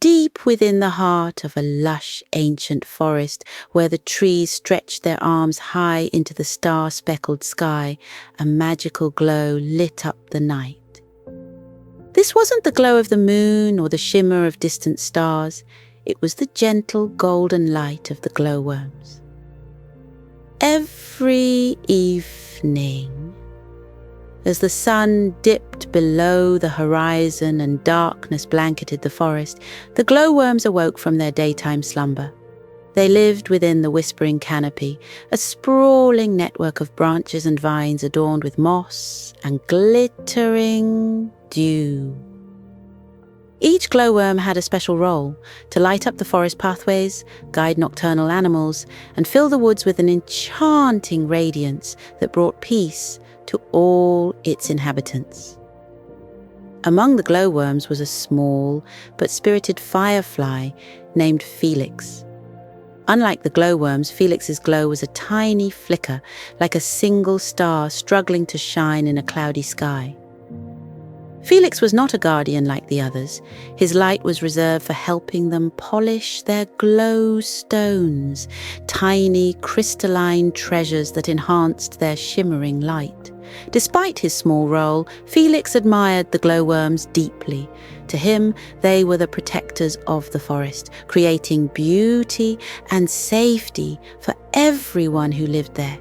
deep within the heart of a lush, ancient forest where the trees stretched their arms high into the star-speckled sky, a magical glow lit up the night. This wasn't the glow of the moon or the shimmer of distant stars. It was the gentle golden light of the glowworms. Every evening, as the sun dipped below the horizon and darkness blanketed the forest, the glowworms awoke from their daytime slumber. They lived within the whispering canopy, a sprawling network of branches and vines adorned with moss and glittering dew. Each glowworm had a special role: to light up the forest pathways, guide nocturnal animals, and fill the woods with an enchanting radiance that brought peace to all its inhabitants. Among the glowworms was a small but spirited firefly named Felix. Unlike the glowworms, Felix's glow was a tiny flicker, like a single star struggling to shine in a cloudy sky. Felix was not a guardian like the others. His light was reserved for helping them polish their glow stones, tiny crystalline treasures that enhanced their shimmering light. Despite his small role, Felix admired the glowworms deeply. To him, they were the protectors of the forest, creating beauty and safety for everyone who lived there.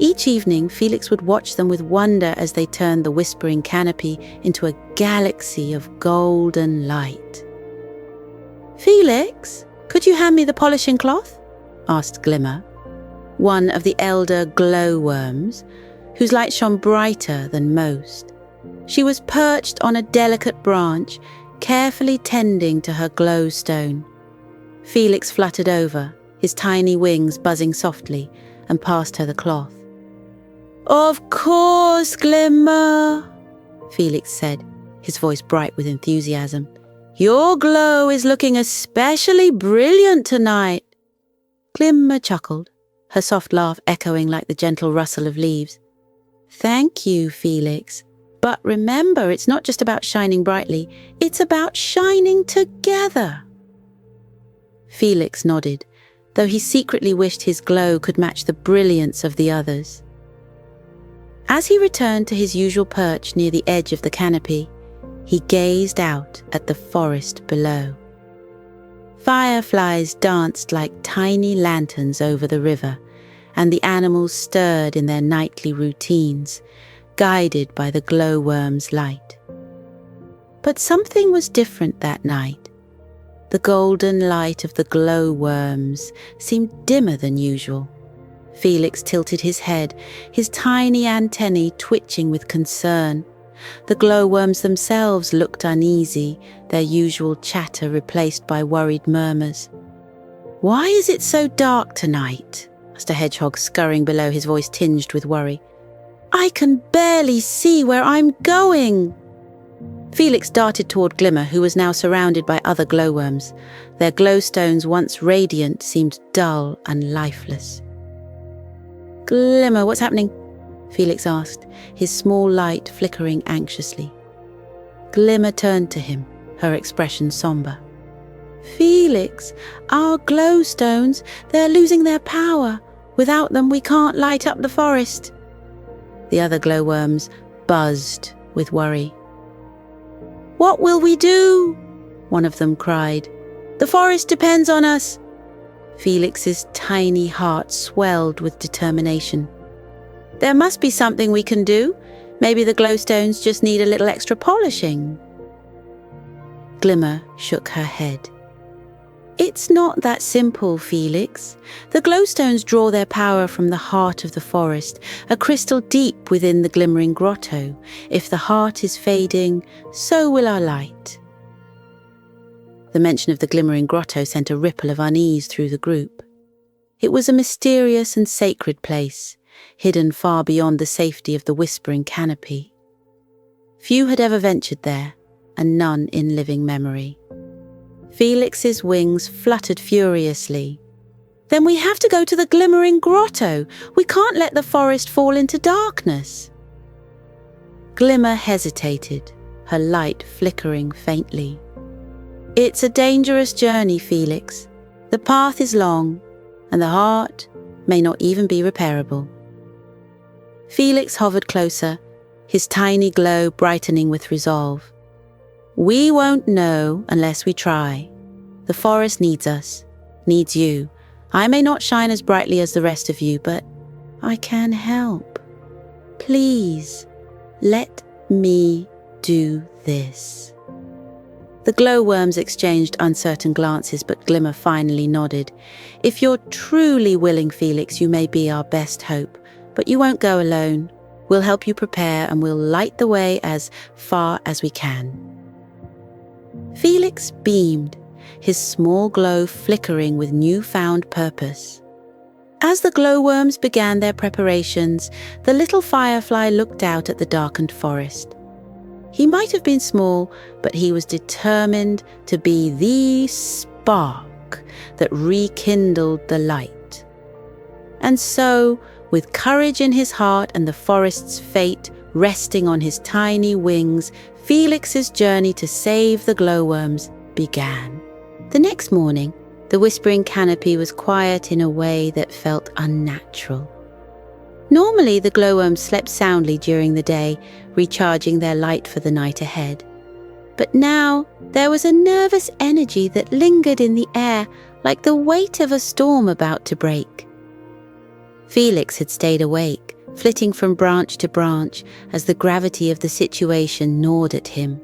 Each evening, Felix would watch them with wonder as they turned the whispering canopy into a galaxy of golden light. "Felix, could you hand me the polishing cloth?" asked Glimmer, one of the elder glowworms, whose light shone brighter than most. She was perched on a delicate branch, carefully tending to her glowstone. Felix fluttered over, his tiny wings buzzing softly, and passed her the cloth. "Of course, Glimmer," Felix said, his voice bright with enthusiasm. "Your glow is looking especially brilliant tonight." Glimmer chuckled, her soft laugh echoing like the gentle rustle of leaves. "Thank you, Felix. But remember, it's not just about shining brightly, it's about shining together." Felix nodded, though he secretly wished his glow could match the brilliance of the others. As he returned to his usual perch near the edge of the canopy, he gazed out at the forest below. Fireflies danced like tiny lanterns over the river, and the animals stirred in their nightly routines, guided by the glowworm's light. But something was different that night. The golden light of the glowworms seemed dimmer than usual. Felix tilted his head, his tiny antennae twitching with concern. The glowworms themselves looked uneasy, their usual chatter replaced by worried murmurs. "Why is it so dark tonight?" asked a hedgehog, scurrying below, his voice tinged with worry. "I can barely see where I'm going." Felix darted toward Glimmer, who was now surrounded by other glowworms. Their glowstones, once radiant, seemed dull and lifeless. "Glimmer, what's happening?" Felix asked, his small light flickering anxiously. Glimmer turned to him, her expression somber. "Felix, our glowstones, they're losing their power. Without them, we can't light up the forest." The other glowworms buzzed with worry. "What will we do?" one of them cried. "The forest depends on us." Felix's tiny heart swelled with determination. "There must be something we can do. Maybe the glowstones just need a little extra polishing." Glimmer shook her head. "It's not that simple, Felix. The glowstones draw their power from the heart of the forest, a crystal deep within the glimmering grotto. If the heart is fading, so will our light." The mention of the glimmering grotto sent a ripple of unease through the group. It was a mysterious and sacred place, hidden far beyond the safety of the whispering canopy. Few had ever ventured there, and none in living memory. Felix's wings fluttered furiously. "Then we have to go to the glimmering grotto. We can't let the forest fall into darkness." Glimmer hesitated, her light flickering faintly. It's a dangerous journey, Felix. The path is long, and the heart may not even be repairable. Felix hovered closer, his tiny glow brightening with resolve. We won't know unless we try. The forest needs us, needs you. I may not shine as brightly as the rest of you, but I can help. Please, let me do this. The glowworms exchanged uncertain glances, but Glimmer finally nodded. If you're truly willing, Felix, you may be our best hope, but you won't go alone. We'll help you prepare and we'll light the way as far as we can. Felix beamed, his small glow flickering with newfound purpose. As the glowworms began their preparations, the little firefly looked out at the darkened forest. He might have been small, but he was determined to be the spark that rekindled the light. And so, with courage in his heart and the forest's fate resting on his tiny wings, Felix's journey to save the glowworms began. The next morning, the whispering canopy was quiet in a way that felt unnatural. Normally, the glowworms slept soundly during the day, recharging their light for the night ahead. But now, there was a nervous energy that lingered in the air, like the weight of a storm about to break. Felix had stayed awake, flitting from branch to branch as the gravity of the situation gnawed at him.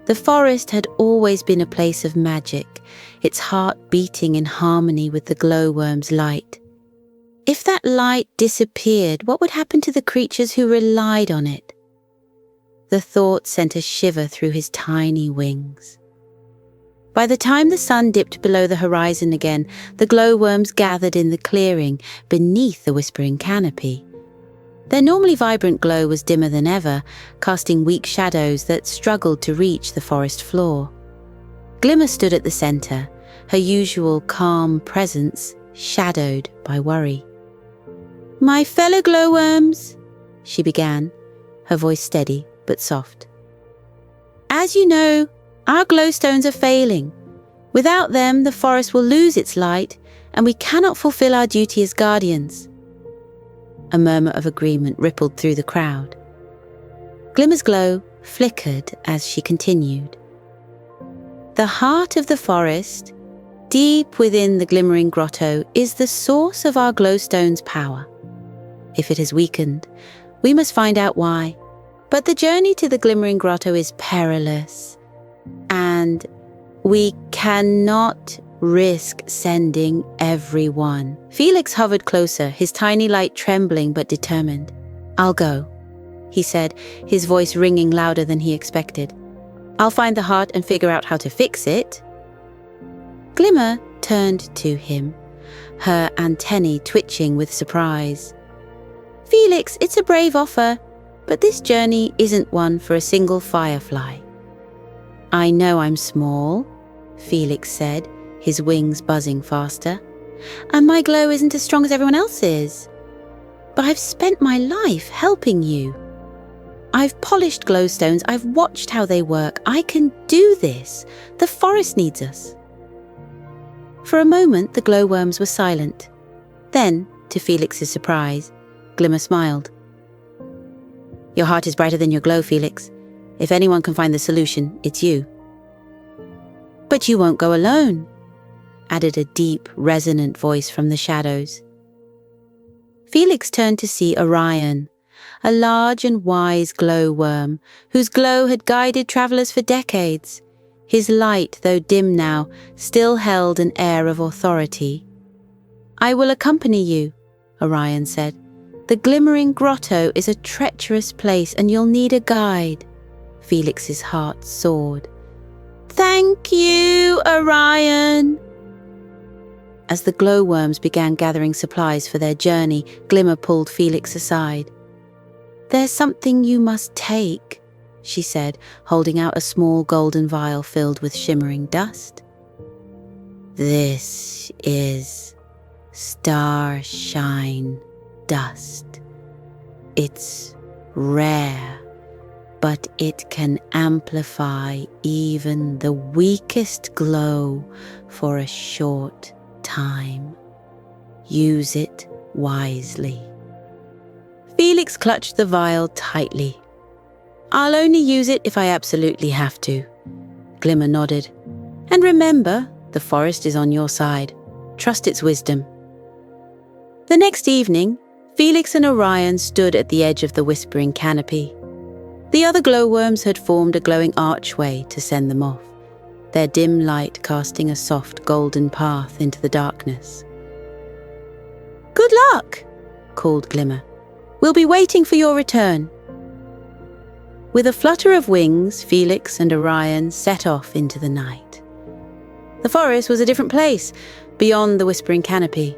The forest had always been a place of magic, its heart beating in harmony with the glowworm's light. If that light disappeared, what would happen to the creatures who relied on it? The thought sent a shiver through his tiny wings. By the time the sun dipped below the horizon again, the glowworms gathered in the clearing beneath the whispering canopy. Their normally vibrant glow was dimmer than ever, casting weak shadows that struggled to reach the forest floor. Glimmer stood at the center, her usual calm presence shadowed by worry. "My fellow glowworms," she began, her voice steady but soft. "As you know, our glowstones are failing. Without them, the forest will lose its light, and we cannot fulfill our duty as guardians." A murmur of agreement rippled through the crowd. Glimmer's glow flickered as she continued. "The heart of the forest, deep within the glimmering grotto, is the source of our glowstone's power. If it has weakened, we must find out why. But the journey to the glimmering grotto is perilous, and we cannot risk sending everyone." Felix hovered closer, his tiny light trembling but determined. "I'll go," he said, his voice ringing louder than he expected. "I'll find the heart and figure out how to fix it." Glimmer turned to him, her antennae twitching with surprise. "Felix, it's a brave offer, but this journey isn't one for a single firefly." "I know I'm small," Felix said, his wings buzzing faster, "and my glow isn't as strong as everyone else's. But I've spent my life helping you. I've polished glowstones, I've watched how they work. I can do this. The forest needs us." For a moment, the glowworms were silent. Then, to Felix's surprise, Glimmer smiled. "Your heart is brighter than your glow, Felix. If anyone can find the solution, it's you." "But you won't go alone," added a deep, resonant voice from the shadows. Felix turned to see Orion, a large and wise glowworm whose glow had guided travelers for decades. His light, though dim now, still held an air of authority. "I will accompany you," Orion said. "The glimmering grotto is a treacherous place and you'll need a guide." Felix's heart soared. "Thank you, Orion." As the glowworms began gathering supplies for their journey, Glimmer pulled Felix aside. "There's something you must take," she said, holding out a small golden vial filled with shimmering dust. "This is starshine dust. It's rare but it can amplify even the weakest glow for a short time. Use it wisely. Felix clutched the vial tightly. I'll only use it if I absolutely have to. Glimmer nodded. And remember, the forest is on your side. Trust its wisdom. The next evening, Felix and Orion stood at the edge of the whispering canopy. The other glowworms had formed a glowing archway to send them off, their dim light casting a soft golden path into the darkness. "Good luck," called Glimmer. "We'll be waiting for your return." With a flutter of wings, Felix and Orion set off into the night. The forest was a different place, beyond the whispering canopy.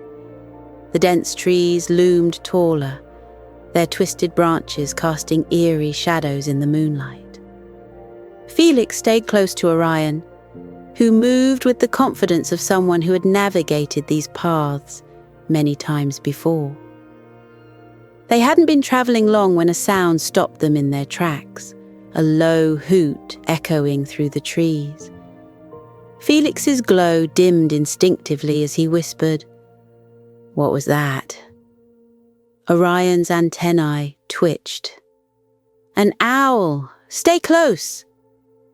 The dense trees loomed taller, their twisted branches casting eerie shadows in the moonlight. Felix stayed close to Orion, who moved with the confidence of someone who had navigated these paths many times before. They hadn't been travelling long when a sound stopped them in their tracks, a low hoot echoing through the trees. Felix's glow dimmed instinctively as he whispered, "What was that?" Orion's antennae twitched. "An owl! Stay close!"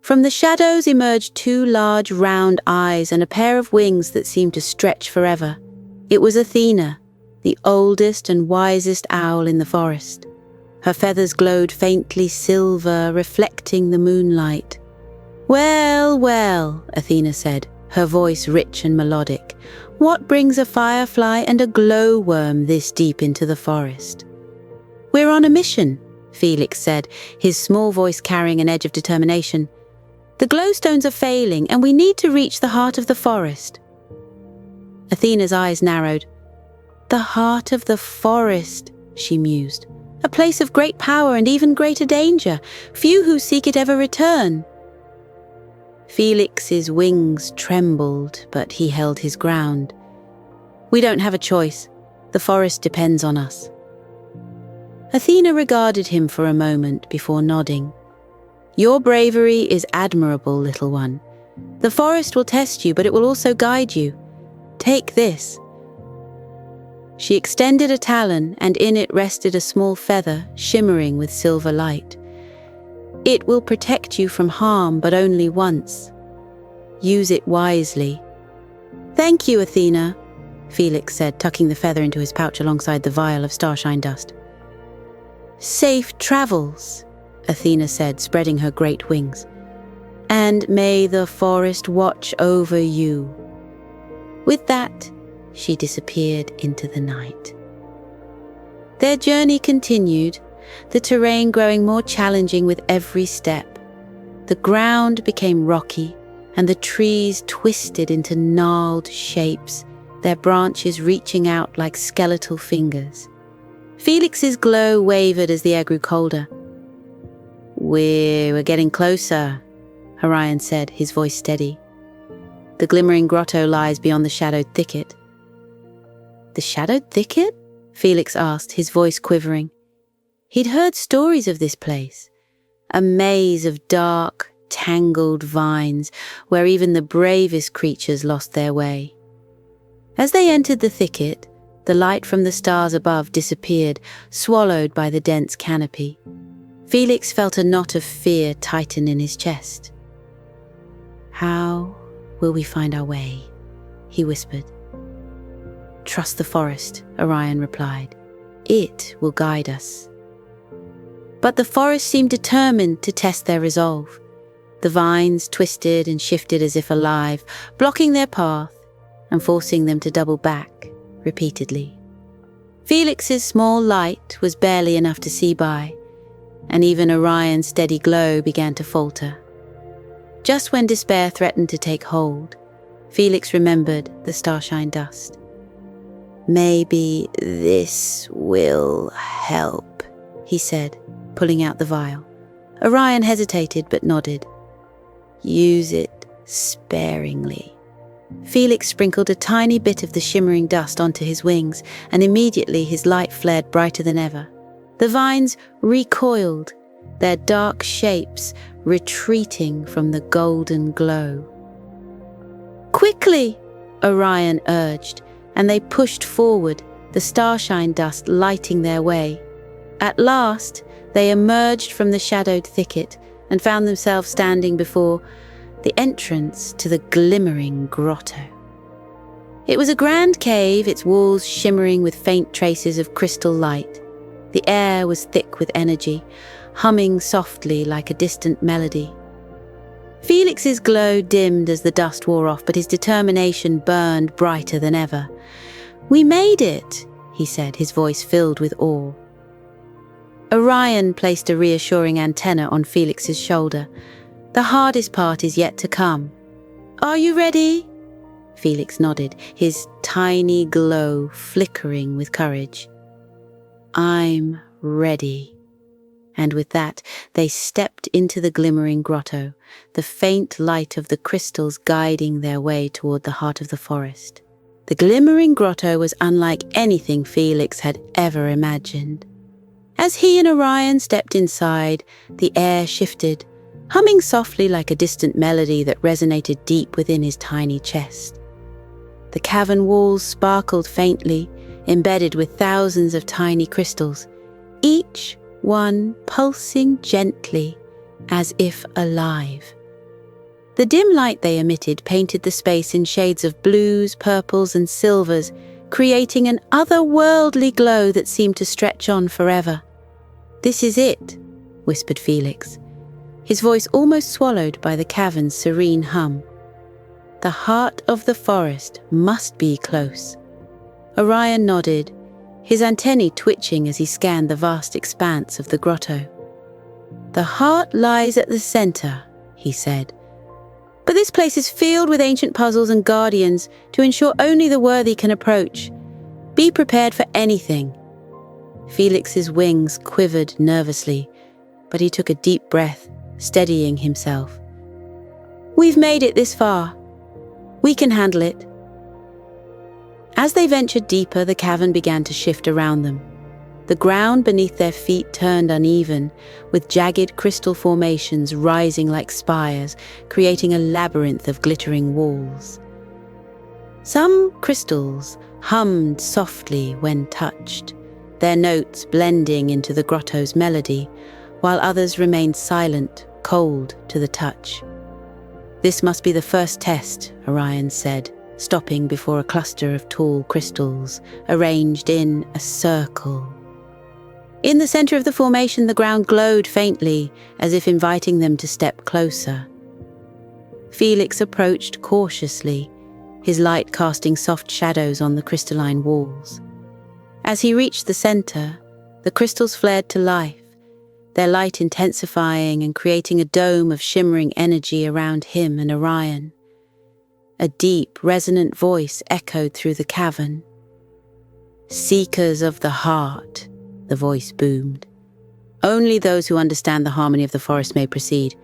From the shadows emerged two large round eyes and a pair of wings that seemed to stretch forever. It was Athena, the oldest and wisest owl in the forest. Her feathers glowed faintly silver, reflecting the moonlight. "Well, well," Athena said, her voice rich and melodic. "What brings a firefly and a glowworm this deep into the forest?" "We're on a mission," Felix said, his small voice carrying an edge of determination. "The glowstones are failing, and we need to reach the heart of the forest." Athena's eyes narrowed. "The heart of the forest," she mused. "A place of great power and even greater danger. Few who seek it ever return." Felix's wings trembled, but he held his ground. "We don't have a choice. The forest depends on us." Athena regarded him for a moment before nodding. "Your bravery is admirable, little one. The forest will test you, but it will also guide you. Take this." She extended a talon, and in it rested a small feather, shimmering with silver light. "It will protect you from harm, but only once. Use it wisely." "Thank you, Athena," Felix said, tucking the feather into his pouch alongside the vial of starshine dust. "Safe travels," Athena said, spreading her great wings. "And may the forest watch over you." With that, she disappeared into the night. Their journey continued, the terrain growing more challenging with every step. The ground became rocky, and the trees twisted into gnarled shapes, their branches reaching out like skeletal fingers. Felix's glow wavered as the air grew colder. We're getting closer," Orion said, his voice steady. "The glimmering grotto lies beyond the shadowed thicket." "The shadowed thicket?" Felix asked, his voice quivering. He'd heard stories of this place, a maze of dark, tangled vines where even the bravest creatures lost their way. As they entered the thicket, the light from the stars above disappeared, swallowed by the dense canopy. Felix felt a knot of fear tighten in his chest. "How will we find our way?" he whispered. "Trust the forest," Orion replied. "It will guide us." But the forest seemed determined to test their resolve. The vines twisted and shifted as if alive, blocking their path and forcing them to double back repeatedly. Felix's small light was barely enough to see by, and even Orion's steady glow began to falter. Just when despair threatened to take hold, Felix remembered the starshine dust. "Maybe this will help," he said, pulling out the vial. Orion hesitated but nodded. "Use it sparingly." Felix sprinkled a tiny bit of the shimmering dust onto his wings, and immediately his light flared brighter than ever. The vines recoiled, their dark shapes retreating from the golden glow. "Quickly!" Orion urged, and they pushed forward, the starshine dust lighting their way. At last, they emerged from the shadowed thicket and found themselves standing before the entrance to the glimmering grotto. It was a grand cave, its walls shimmering with faint traces of crystal light. The air was thick with energy, humming softly like a distant melody. Felix's glow dimmed as the dust wore off, but his determination burned brighter than ever. "We made it," he said, his voice filled with awe. Orion placed a reassuring antenna on Felix's shoulder. "The hardest part is yet to come. Are you ready?" Felix nodded, his tiny glow flickering with courage. "I'm ready." And with that, they stepped into the glimmering grotto, the faint light of the crystals guiding their way toward the heart of the forest. The glimmering grotto was unlike anything Felix had ever imagined. As he and Orion stepped inside, the air shifted, humming softly like a distant melody that resonated deep within his tiny chest. The cavern walls sparkled faintly, embedded with thousands of tiny crystals, each one pulsing gently, as if alive. The dim light they emitted painted the space in shades of blues, purples, and silvers, creating an otherworldly glow that seemed to stretch on forever. "This is it," whispered Felix, his voice almost swallowed by the cavern's serene hum. "The heart of the forest must be close." Orion nodded, his antennae twitching as he scanned the vast expanse of the grotto. "The heart lies at the center," he said. "But this place is filled with ancient puzzles and guardians to ensure only the worthy can approach. Be prepared for anything." Felix's wings quivered nervously, but he took a deep breath, steadying himself. "We've made it this far. We can handle it." As they ventured deeper, the cavern began to shift around them. The ground beneath their feet turned uneven, with jagged crystal formations rising like spires, creating a labyrinth of glittering walls. Some crystals hummed softly when touched, their notes blending into the grotto's melody, while others remained silent, cold to the touch. "This must be the first test," Orion said, stopping before a cluster of tall crystals, arranged in a circle. In the center of the formation, the ground glowed faintly, as if inviting them to step closer. Felix approached cautiously, his light casting soft shadows on the crystalline walls. As he reached the center, the crystals flared to life, their light intensifying and creating a dome of shimmering energy around him and Orion. A deep, resonant voice echoed through the cavern. "Seekers of the heart," the voice boomed. "Only those who understand the harmony of the forest may proceed.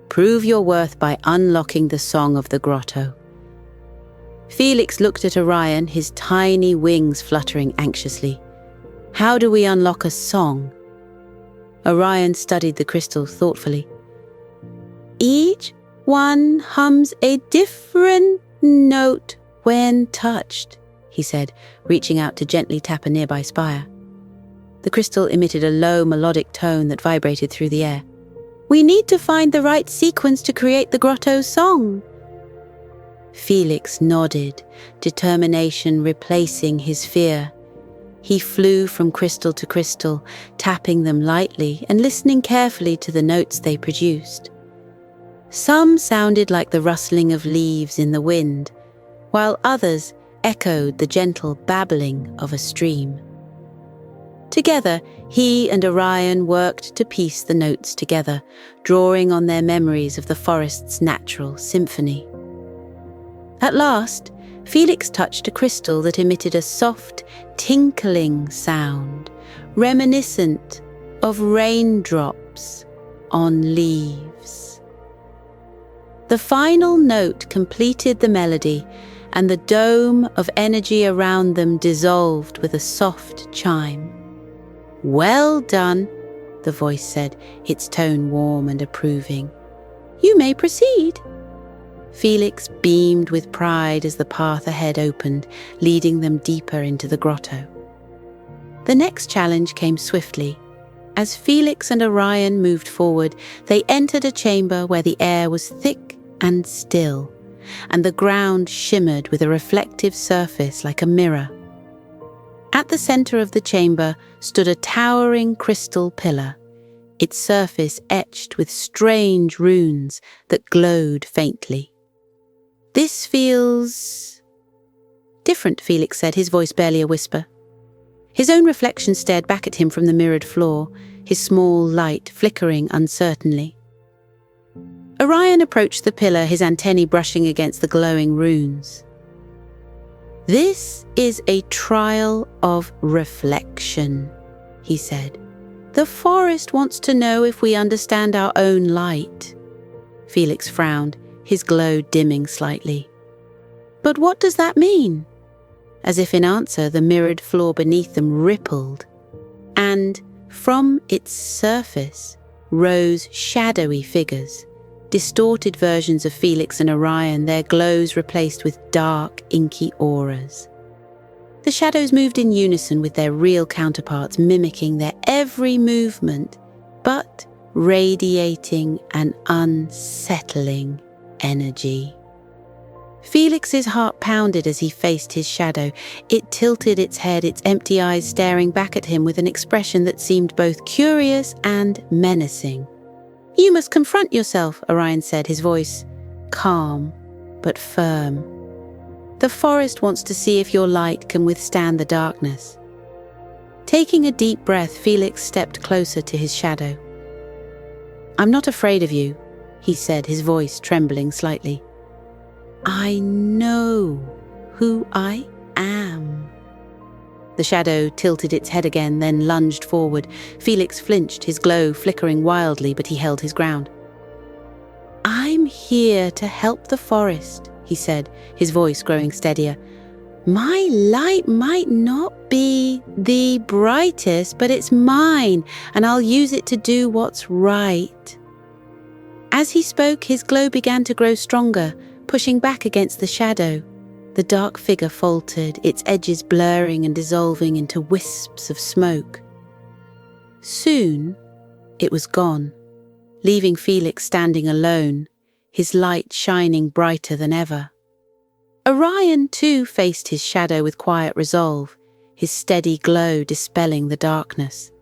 Prove your worth by unlocking the song of the grotto." Felix looked at Orion, his tiny wings fluttering anxiously. "How do we unlock a song?" Orion studied the crystals thoughtfully. "Each one hums a different note when touched," he said, reaching out to gently tap a nearby spire. The crystal emitted a low melodic tone that vibrated through the air. "We need to find the right sequence to create the grotto's song." Felix nodded, determination replacing his fear. He flew from crystal to crystal, tapping them lightly and listening carefully to the notes they produced. Some sounded like the rustling of leaves in the wind, while others echoed the gentle babbling of a stream. Together, he and Orion worked to piece the notes together, drawing on their memories of the forest's natural symphony. At last, Felix touched a crystal that emitted a soft, tinkling sound, reminiscent of raindrops on leaves. The final note completed the melody, and the dome of energy around them dissolved with a soft chime. "Well done," the voice said, its tone warm and approving. "You may proceed." Felix beamed with pride as the path ahead opened, leading them deeper into the grotto. The next challenge came swiftly. As Felix and Orion moved forward, they entered a chamber where the air was thick and still, and the ground shimmered with a reflective surface like a mirror. At the center of the chamber stood a towering crystal pillar, its surface etched with strange runes that glowed faintly. "This feels different," Felix said, his voice barely a whisper. His own reflection stared back at him from the mirrored floor, his small light flickering uncertainly. Orion approached the pillar, his antennae brushing against the glowing runes. "This is a trial of reflection," he said. "The forest wants to know if we understand our own light." Felix frowned, his glow dimming slightly. "But what does that mean?" As if in answer, the mirrored floor beneath them rippled, and from its surface rose shadowy figures, distorted versions of Felix and Orion, their glows replaced with dark, inky auras. The shadows moved in unison with their real counterparts, mimicking their every movement, but radiating an unsettling energy. Felix's heart pounded as he faced his shadow. It tilted its head, its empty eyes staring back at him with an expression that seemed both curious and menacing. "You must confront yourself," Orion said, his voice calm but firm. "The forest wants to see if your light can withstand the darkness." Taking a deep breath, Felix stepped closer to his shadow. "I'm not afraid of you," he said, his voice trembling slightly. "I know who I am." The shadow tilted its head again, then lunged forward. Felix flinched, his glow flickering wildly, but he held his ground. "I'm here to help the forest," he said, his voice growing steadier. "My light might not be the brightest, but it's mine, and I'll use it to do what's right." As he spoke, his glow began to grow stronger, pushing back against the shadow. The dark figure faltered, its edges blurring and dissolving into wisps of smoke. Soon, it was gone, leaving Felix standing alone, his light shining brighter than ever. Orion, too, faced his shadow with quiet resolve, his steady glow dispelling the darkness.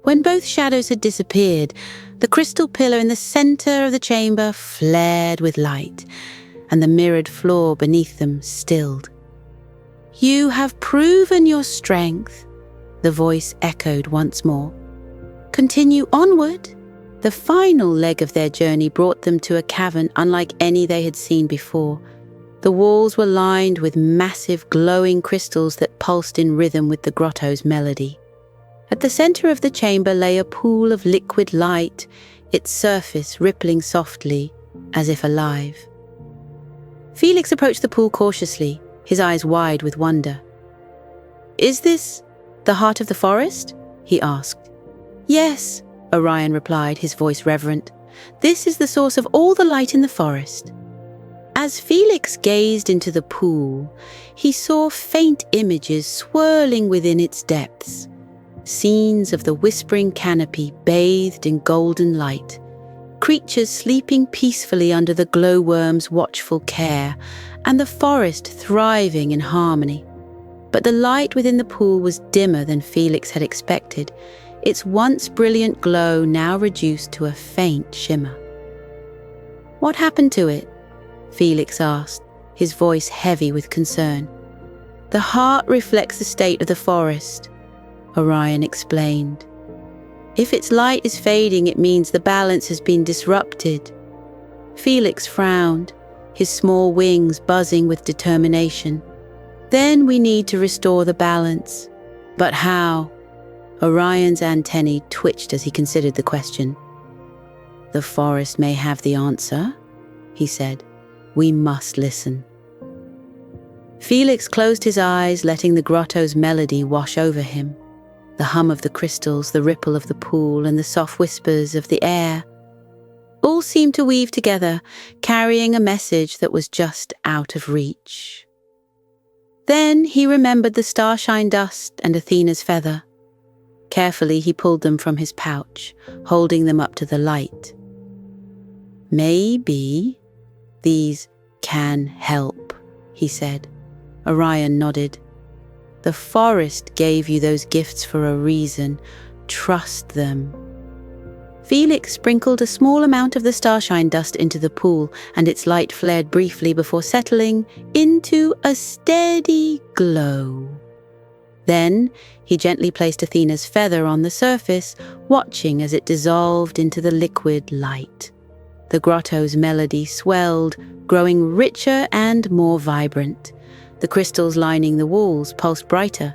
When both shadows had disappeared, the crystal pillar in the center of the chamber flared with light, and the mirrored floor beneath them stilled. "You have proven your strength," the voice echoed once more. "Continue onward." The final leg of their journey brought them to a cavern unlike any they had seen before. The walls were lined with massive glowing crystals that pulsed in rhythm with the grotto's melody. At the center of the chamber lay a pool of liquid light, its surface rippling softly, as if alive. Felix approached the pool cautiously, his eyes wide with wonder. "Is this the heart of the forest?" he asked. "Yes," Orion replied, his voice reverent. "This is the source of all the light in the forest." As Felix gazed into the pool, he saw faint images swirling within its depths. Scenes of the whispering canopy bathed in golden light, creatures sleeping peacefully under the glowworm's watchful care, and the forest thriving in harmony. But the light within the pool was dimmer than Felix had expected, its once brilliant glow now reduced to a faint shimmer. "What happened to it?" Felix asked, his voice heavy with concern. "The heart reflects the state of the forest," Orion explained. "If its light is fading, it means the balance has been disrupted." Felix frowned, his small wings buzzing with determination. "Then we need to restore the balance. But how?" Orion's antennae twitched as he considered the question. "The forest may have the answer," he said. "We must listen." Felix closed his eyes, letting the grotto's melody wash over him. The hum of the crystals, the ripple of the pool, and the soft whispers of the air all seemed to weave together, carrying a message that was just out of reach. Then he remembered the starshine dust and Athena's feather. Carefully he pulled them from his pouch, holding them up to the light. "Maybe these can help," he said. Orion nodded. "The forest gave you those gifts for a reason. Trust them." Felix sprinkled a small amount of the starshine dust into the pool, and its light flared briefly before settling into a steady glow. Then he gently placed Athena's feather on the surface, watching as it dissolved into the liquid light. The grotto's melody swelled, growing richer and more vibrant. The crystals lining the walls pulsed brighter,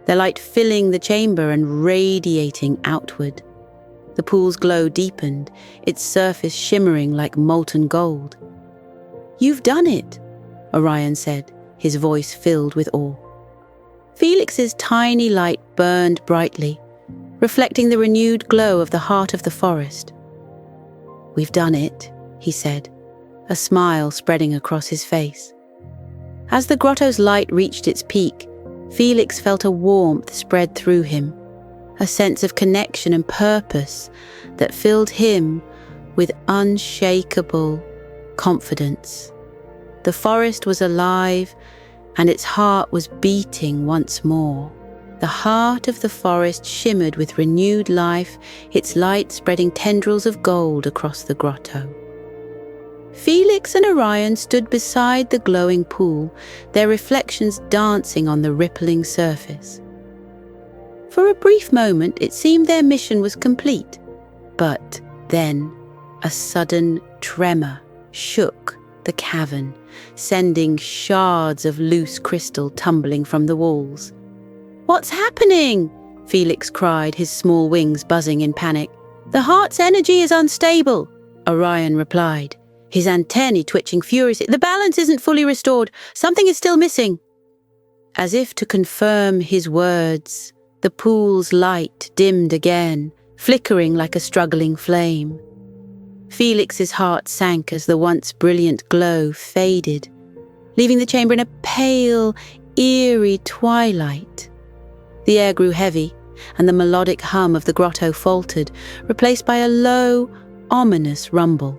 their light filling the chamber and radiating outward. The pool's glow deepened, its surface shimmering like molten gold. "You've done it," Orion said, his voice filled with awe. Felix's tiny light burned brightly, reflecting the renewed glow of the heart of the forest. "We've done it," he said, a smile spreading across his face. As the grotto's light reached its peak, Felix felt a warmth spread through him, a sense of connection and purpose that filled him with unshakable confidence. The forest was alive, and its heart was beating once more. The heart of the forest shimmered with renewed life, its light spreading tendrils of gold across the grotto. Felix and Orion stood beside the glowing pool, their reflections dancing on the rippling surface. For a brief moment, it seemed their mission was complete, but then a sudden tremor shook the cavern, sending shards of loose crystal tumbling from the walls. "What's happening?" Felix cried, his small wings buzzing in panic. "The heart's energy is unstable," Orion replied, his antennae twitching furiously. "The balance isn't fully restored. Something is still missing." As if to confirm his words, the pool's light dimmed again, flickering like a struggling flame. Felix's heart sank as the once brilliant glow faded, leaving the chamber in a pale, eerie twilight. The air grew heavy, and the melodic hum of the grotto faltered, replaced by a low, ominous rumble.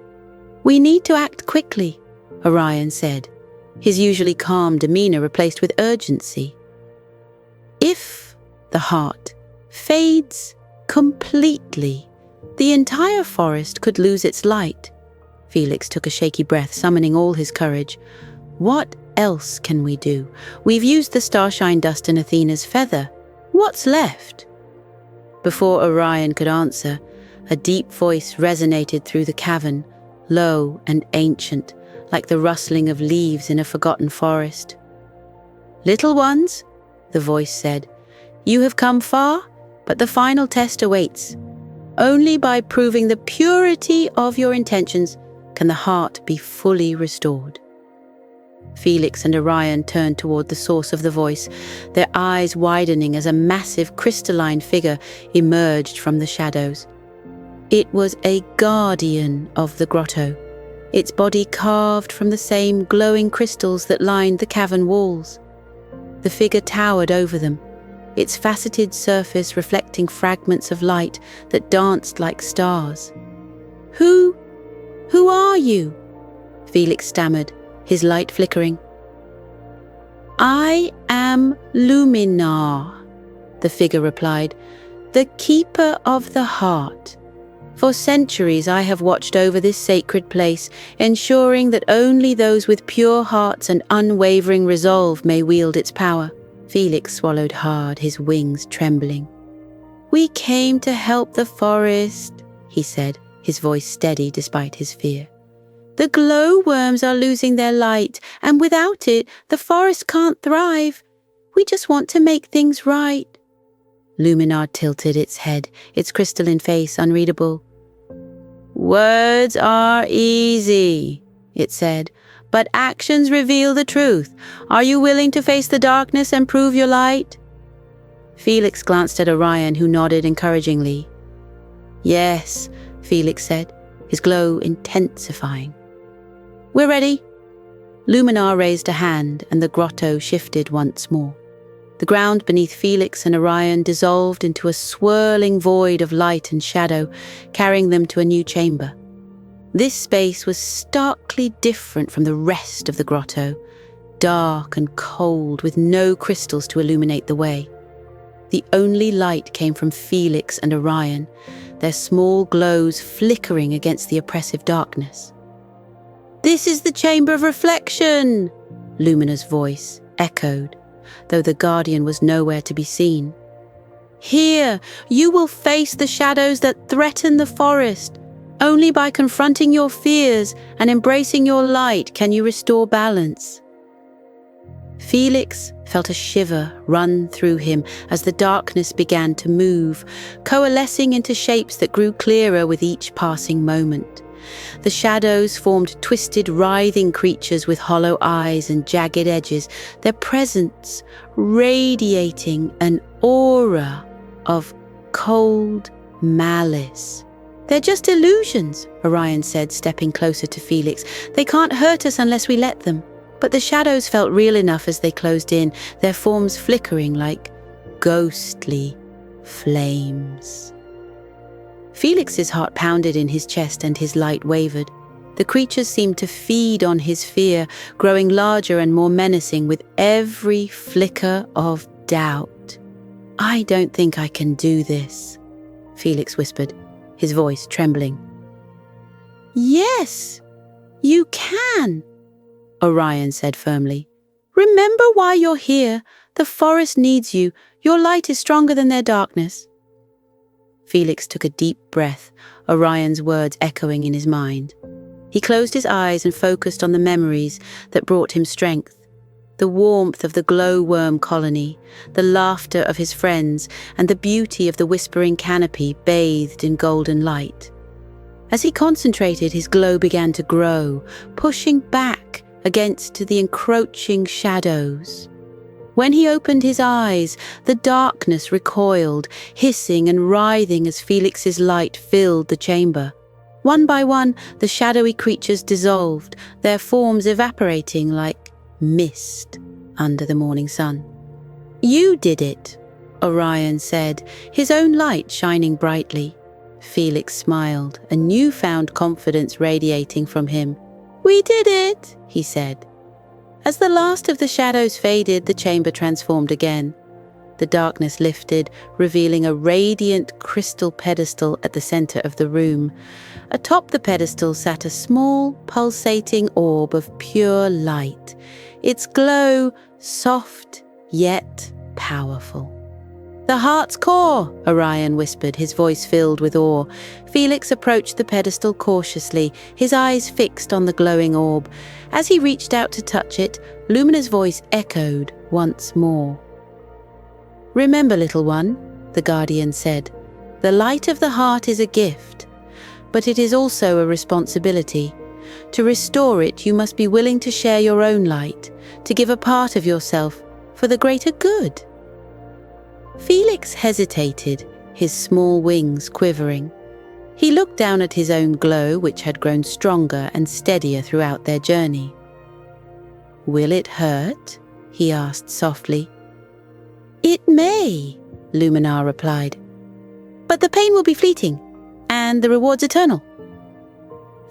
"We need to act quickly," Orion said, his usually calm demeanor replaced with urgency. "If the heart fades completely, the entire forest could lose its light." Felix took a shaky breath, summoning all his courage. "What else can we do? We've used the starshine dust and Athena's feather. What's left?" Before Orion could answer, a deep voice resonated through the cavern, low and ancient, like the rustling of leaves in a forgotten forest. "Little ones," the voice said, "you have come far, but the final test awaits. Only by proving the purity of your intentions can the heart be fully restored." Felix and Orion turned toward the source of the voice, their eyes widening as a massive crystalline figure emerged from the shadows. It was a guardian of the grotto, its body carved from the same glowing crystals that lined the cavern walls. The figure towered over them, its faceted surface reflecting fragments of light that danced like stars. Who are you?" Felix stammered, his light flickering. "I am Luminar," the figure replied, "the keeper of the heart. For centuries I have watched over this sacred place, ensuring that only those with pure hearts and unwavering resolve may wield its power." Felix swallowed hard, his wings trembling. "We came to help the forest," he said, his voice steady despite his fear. "The glowworms are losing their light, and without it, the forest can't thrive. We just want to make things right." Luminar tilted its head, its crystalline face unreadable. "Words are easy," it said, "but actions reveal the truth. Are you willing to face the darkness and prove your light?" Felix glanced at Orion, who nodded encouragingly. "Yes," Felix said, his glow intensifying. "We're ready." Luminar raised a hand, and the grotto shifted once more. The ground beneath Felix and Orion dissolved into a swirling void of light and shadow, carrying them to a new chamber. This space was starkly different from the rest of the grotto, dark and cold, with no crystals to illuminate the way. The only light came from Felix and Orion, their small glows flickering against the oppressive darkness. "This is the Chamber of Reflection," Lumina's voice echoed, though the Guardian was nowhere to be seen. "Here, you will face the shadows that threaten the forest. Only by confronting your fears and embracing your light can you restore balance." Felix felt a shiver run through him as the darkness began to move, coalescing into shapes that grew clearer with each passing moment. The shadows formed twisted, writhing creatures with hollow eyes and jagged edges, their presence radiating an aura of cold malice. "They're just illusions," Orion said, stepping closer to Felix. "They can't hurt us unless we let them." But the shadows felt real enough as they closed in, their forms flickering like ghostly flames. Felix's heart pounded in his chest and his light wavered. The creatures seemed to feed on his fear, growing larger and more menacing with every flicker of doubt. "I don't think I can do this," Felix whispered, his voice trembling. "Yes, you can," Orion said firmly. "Remember why you're here. The forest needs you. Your light is stronger than their darkness." Felix took a deep breath, Orion's words echoing in his mind. He closed his eyes and focused on the memories that brought him strength. The warmth of the glowworm colony, the laughter of his friends, and the beauty of the whispering canopy bathed in golden light. As he concentrated, his glow began to grow, pushing back against the encroaching shadows. When he opened his eyes, the darkness recoiled, hissing and writhing as Felix's light filled the chamber. One by one, the shadowy creatures dissolved, their forms evaporating like mist under the morning sun. "You did it," Orion said, his own light shining brightly. Felix smiled, a newfound confidence radiating from him. "We did it," he said. As the last of the shadows faded, the chamber transformed again. The darkness lifted, revealing a radiant crystal pedestal at the center of the room. Atop the pedestal sat a small, pulsating orb of pure light, its glow soft yet powerful. "The heart's core," Orion whispered, his voice filled with awe. Felix approached the pedestal cautiously, his eyes fixed on the glowing orb. As he reached out to touch it, Lumina's voice echoed once more. "Remember, little one," the Guardian said, "the light of the heart is a gift, but it is also a responsibility. To restore it, you must be willing to share your own light, to give a part of yourself for the greater good." Felix hesitated, his small wings quivering. He looked down at his own glow, which had grown stronger and steadier throughout their journey. "Will it hurt?" he asked softly. "It may," Luminar replied. "But the pain will be fleeting, and the reward's eternal."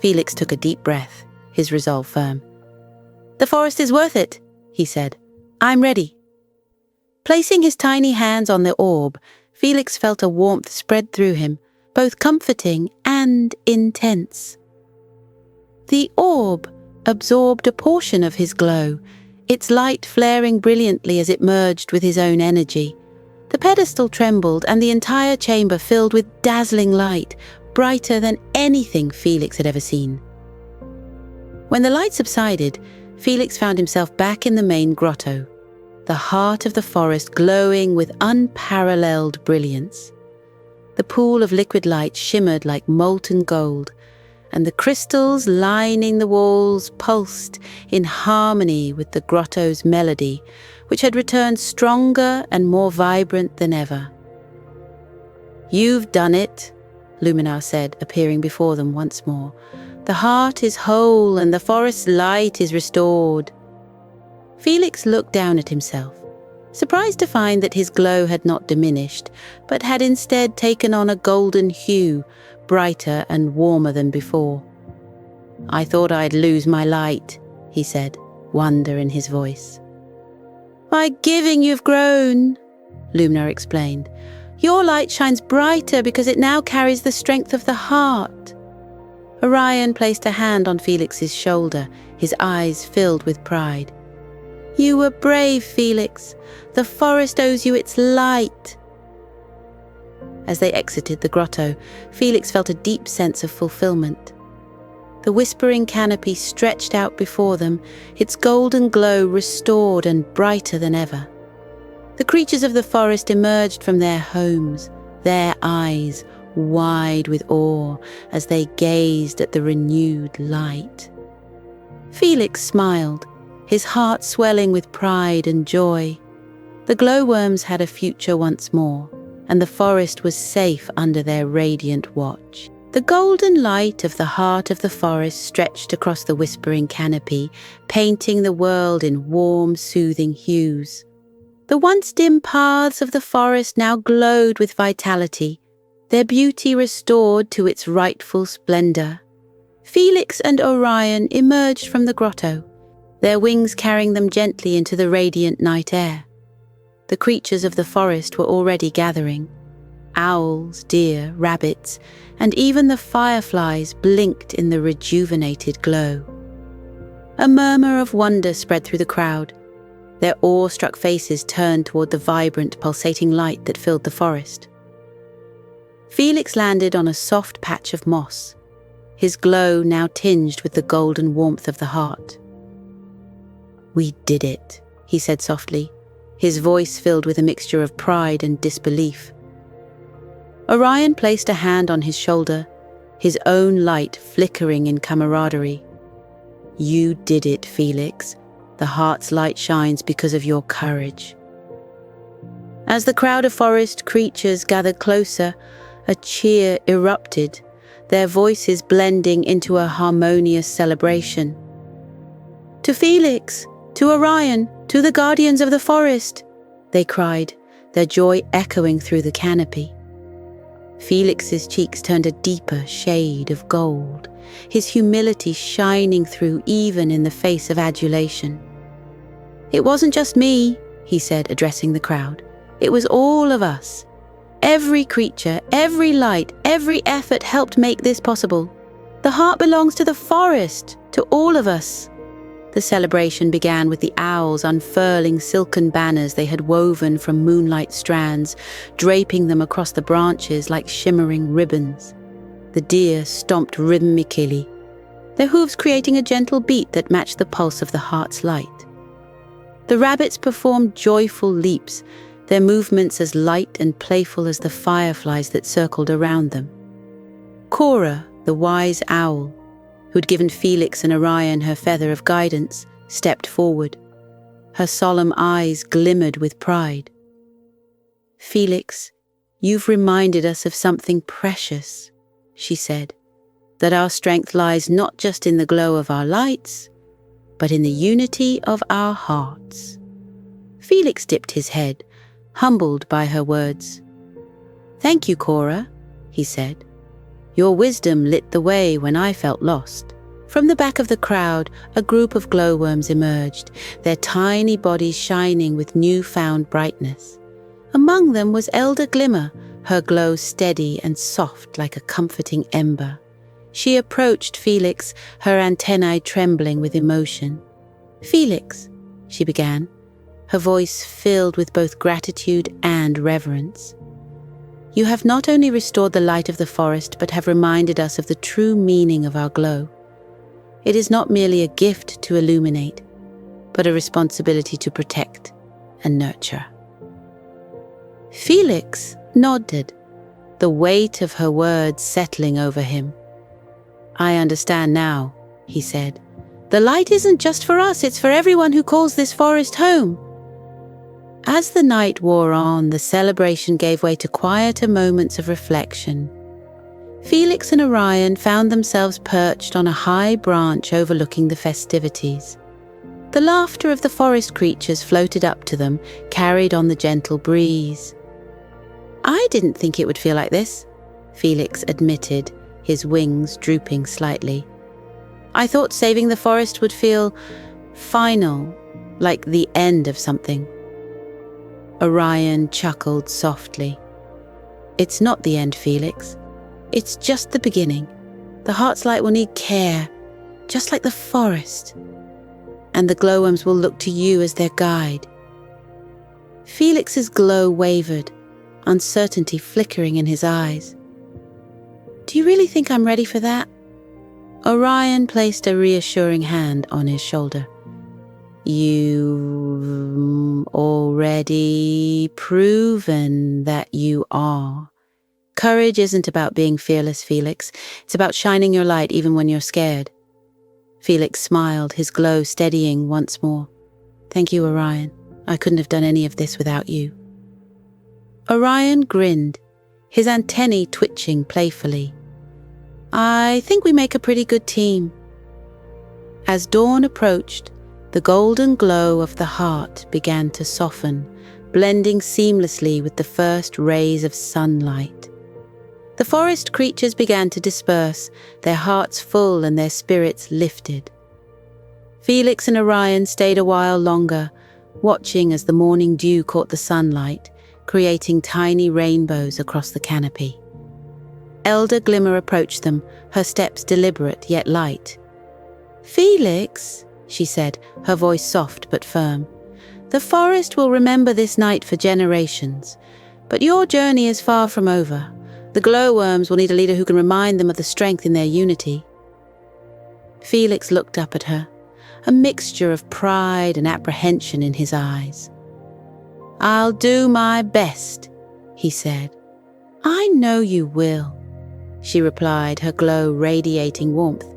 Felix took a deep breath, his resolve firm. "The forest is worth it," he said. "I'm ready." Placing his tiny hands on the orb, Felix felt a warmth spread through him, both comforting and intense. The orb absorbed a portion of his glow, its light flaring brilliantly as it merged with his own energy. The pedestal trembled, and the entire chamber filled with dazzling light, brighter than anything Felix had ever seen. When the light subsided, Felix found himself back in the main grotto, the heart of the forest glowing with unparalleled brilliance. The pool of liquid light shimmered like molten gold, and the crystals lining the walls pulsed in harmony with the grotto's melody, which had returned stronger and more vibrant than ever. "You've done it," Luminar said, appearing before them once more. "The heart is whole and the forest's light is restored." Felix looked down at himself, surprised to find that his glow had not diminished, but had instead taken on a golden hue, brighter and warmer than before. "I thought I'd lose my light," he said, wonder in his voice. "By giving you've grown," Luminar explained. "Your light shines brighter because it now carries the strength of the heart." Orion placed a hand on Felix's shoulder, his eyes filled with pride. "You were brave, Felix. The forest owes you its light." As they exited the grotto, Felix felt a deep sense of fulfillment. The whispering canopy stretched out before them, its golden glow restored and brighter than ever. The creatures of the forest emerged from their homes, their eyes wide with awe as they gazed at the renewed light. Felix smiled, his heart swelling with pride and joy. The glowworms had a future once more, and the forest was safe under their radiant watch. The golden light of the heart of the forest stretched across the whispering canopy, painting the world in warm, soothing hues. The once dim paths of the forest now glowed with vitality, their beauty restored to its rightful splendor. Felix and Orion emerged from the grotto, their wings carrying them gently into the radiant night air. The creatures of the forest were already gathering. Owls, deer, rabbits, and even the fireflies blinked in the rejuvenated glow. A murmur of wonder spread through the crowd. Their awe-struck faces turned toward the vibrant, pulsating light that filled the forest. Felix landed on a soft patch of moss, his glow now tinged with the golden warmth of the heart. "We did it," he said softly, his voice filled with a mixture of pride and disbelief. Orion placed a hand on his shoulder, his own light flickering in camaraderie. "You did it, Felix. The heart's light shines because of your courage." As the crowd of forest creatures gathered closer, a cheer erupted, their voices blending into a harmonious celebration. "To Felix! To Orion! To the guardians of the forest!" they cried, their joy echoing through the canopy. Felix's cheeks turned a deeper shade of gold, his humility shining through even in the face of adulation. "It wasn't just me," he said, addressing the crowd. "It was all of us. Every creature, every light, every effort helped make this possible. The heart belongs to the forest, to all of us." The celebration began with the owls unfurling silken banners they had woven from moonlight strands, draping them across the branches like shimmering ribbons. The deer stomped rhythmically, their hooves creating a gentle beat that matched the pulse of the heart's light. The rabbits performed joyful leaps, their movements as light and playful as the fireflies that circled around them. Cora, the wise owl, who'd given Felix and Orion her feather of guidance, stepped forward. Her solemn eyes glimmered with pride. "Felix, you've reminded us of something precious," she said, "that our strength lies not just in the glow of our lights, but in the unity of our hearts." Felix dipped his head, humbled by her words. "Thank you, Cora," he said. "Your wisdom lit the way when I felt lost." From the back of the crowd, a group of glowworms emerged, their tiny bodies shining with newfound brightness. Among them was Elder Glimmer, her glow steady and soft like a comforting ember. She approached Felix, her antennae trembling with emotion. "Felix," she began, her voice filled with both gratitude and reverence. "You have not only restored the light of the forest, but have reminded us of the true meaning of our glow. It is not merely a gift to illuminate, but a responsibility to protect and nurture." Felix nodded, the weight of her words settling over him. "I understand now," he said. "The light isn't just for us, it's for everyone who calls this forest home." As the night wore on, the celebration gave way to quieter moments of reflection. Felix and Orion found themselves perched on a high branch overlooking the festivities. The laughter of the forest creatures floated up to them, carried on the gentle breeze. "I didn't think it would feel like this," Felix admitted, his wings drooping slightly. "I thought saving the forest would feel final, like the end of something." Orion chuckled softly. "It's not the end, Felix. It's just the beginning. The heart's light will need care, just like the forest. And the glowworms will look to you as their guide." Felix's glow wavered, uncertainty flickering in his eyes. "Do you really think I'm ready for that?" Orion placed a reassuring hand on his shoulder. "You've already proven that you are. Courage isn't about being fearless, Felix. It's about shining your light even when you're scared." Felix smiled, his glow steadying once more. "Thank you, Orion. I couldn't have done any of this without you." Orion grinned, his antennae twitching playfully. "I think we make a pretty good team." As dawn approached, the golden glow of the heart began to soften, blending seamlessly with the first rays of sunlight. The forest creatures began to disperse, their hearts full and their spirits lifted. Felix and Orion stayed a while longer, watching as the morning dew caught the sunlight, creating tiny rainbows across the canopy. Elder Glimmer approached them, her steps deliberate yet light. "Felix," she said, her voice soft but firm, "the forest will remember this night for generations, but your journey is far from over. The glowworms will need a leader who can remind them of the strength in their unity." Felix looked up at her, a mixture of pride and apprehension in his eyes. "I'll do my best," he said. "I know you will," she replied, her glow radiating warmth.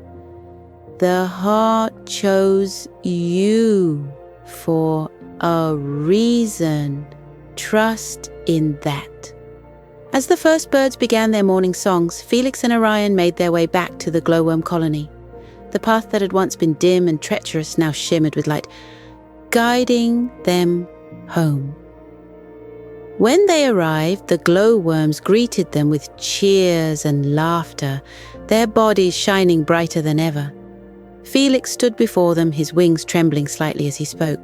"The heart chose you for a reason. Trust in that." As the first birds began their morning songs, Felix and Orion made their way back to the glowworm colony. The path that had once been dim and treacherous now shimmered with light, guiding them home. When they arrived, the glowworms greeted them with cheers and laughter, their bodies shining brighter than ever. Felix stood before them, his wings trembling slightly as he spoke.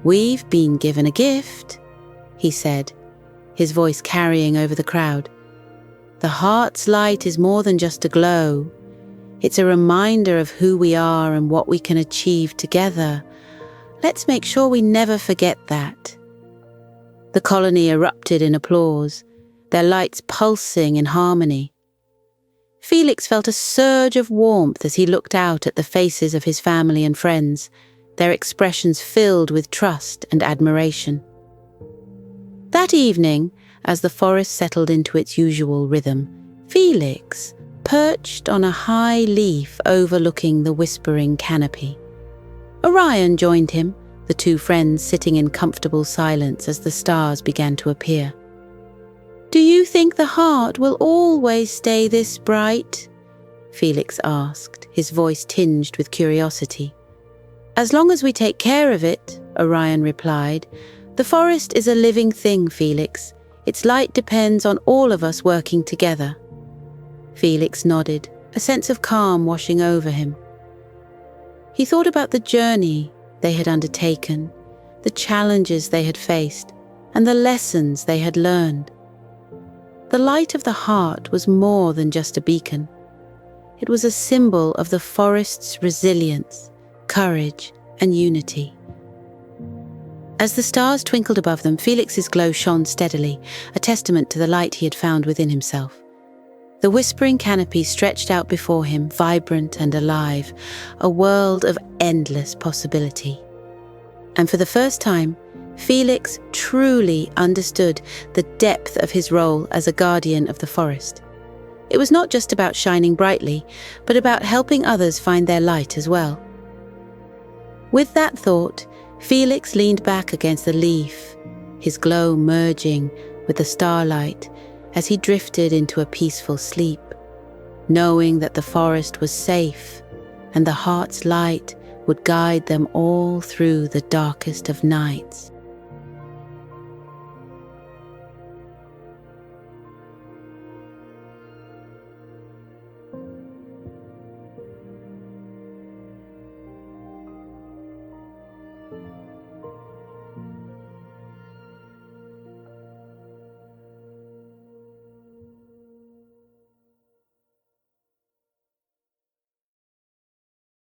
"We've been given a gift," he said, his voice carrying over the crowd. "The heart's light is more than just a glow. It's a reminder of who we are and what we can achieve together. Let's make sure we never forget that." The colony erupted in applause, their lights pulsing in harmony. Felix felt a surge of warmth as he looked out at the faces of his family and friends, their expressions filled with trust and admiration. That evening, as the forest settled into its usual rhythm, Felix perched on a high leaf overlooking the whispering canopy. Orion joined him, the two friends sitting in comfortable silence as the stars began to appear. "Do you think the heart will always stay this bright?" Felix asked, his voice tinged with curiosity. "As long as we take care of it," Orion replied. "The forest is a living thing, Felix. Its light depends on all of us working together." Felix nodded, a sense of calm washing over him. He thought about the journey they had undertaken, the challenges they had faced, and the lessons they had learned. The light of the heart was more than just a beacon. It was a symbol of the forest's resilience, courage, and unity. As the stars twinkled above them, Felix's glow shone steadily, a testament to the light he had found within himself. The whispering canopy stretched out before him, vibrant and alive, a world of endless possibility. And for the first time, Felix truly understood the depth of his role as a guardian of the forest. It was not just about shining brightly, but about helping others find their light as well. With that thought, Felix leaned back against the leaf, his glow merging with the starlight as he drifted into a peaceful sleep, knowing that the forest was safe and the heart's light would guide them all through the darkest of nights.